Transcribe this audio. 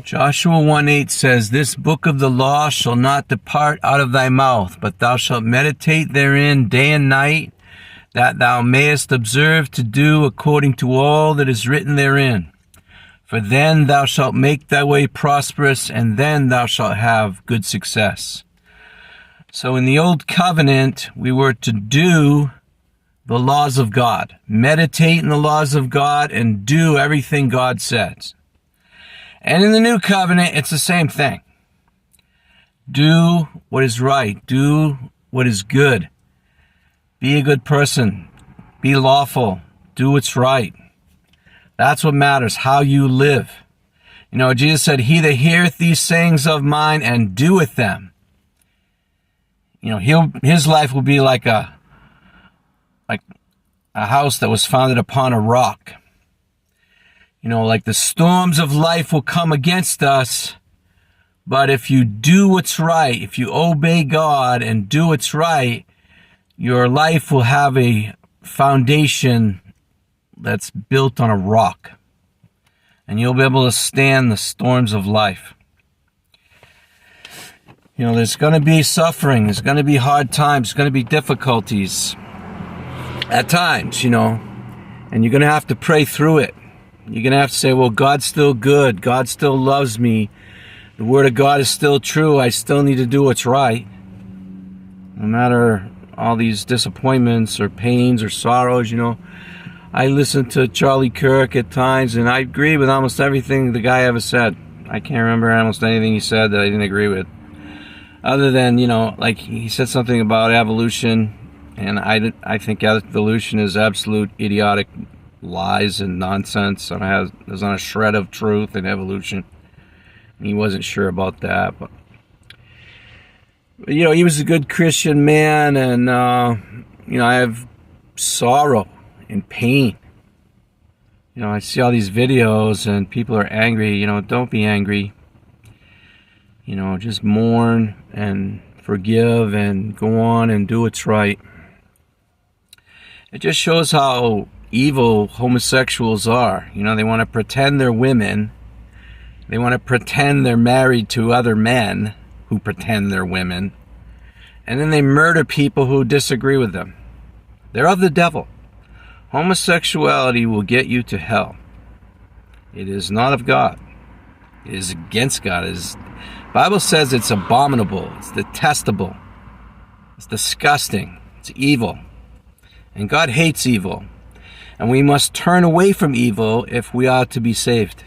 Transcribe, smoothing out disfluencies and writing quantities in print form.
Joshua 1:8 says, "This book of the law shall not depart out of thy mouth, but thou shalt meditate therein day and night, that thou mayest observe to do according to all that is written therein. For then thou shalt make thy way prosperous, and then thou shalt have good success." So in the Old Covenant, we were to do the laws of God, meditate in the laws of God, and do everything God says. And in the New Covenant, it's the same thing. Do what is right. Do what is good. Be a good person. Be lawful. Do what's right. That's what matters, how you live. You know, Jesus said, "He that heareth these sayings of mine and doeth them," you know, his life will be like a house that was founded upon a rock. You know, like the storms of life will come against us, but if you do what's right, if you obey God and do what's right, your life will have a foundation that's built on a rock, and you'll be able to stand the storms of life. You know, there's going to be suffering, there's going to be hard times, there's going to be difficulties at times, you know, and you're going to have to pray through it. You're going to have to say, well, God's still good. God still loves me. The Word of God is still true. I still need to do what's right. No matter all these disappointments or pains or sorrows, you know. I listen to Charlie Kirk at times, and I agree with almost everything the guy ever said. I can't remember almost anything he said that I didn't agree with. Other than, you know, like he said something about evolution, and I think evolution is absolute idiotic lies and nonsense. There's not a shred of truth in evolution. He wasn't sure about that, but you know, he was a good Christian man, and you know, I have sorrow and pain. You know, I see all these videos and people are angry. You know, don't be angry. You know, just mourn and forgive and go on and do what's right. It just shows how evil homosexuals are. You know, they want to pretend they're women. They want to pretend they're married to other men who pretend they're women. And then they murder people who disagree with them. They're of the devil. Homosexuality will get you to hell. It is not of God. It is against God. The Bible says it's abominable. It's detestable. It's disgusting. It's evil. And God hates evil. And we must turn away from evil if we are to be saved.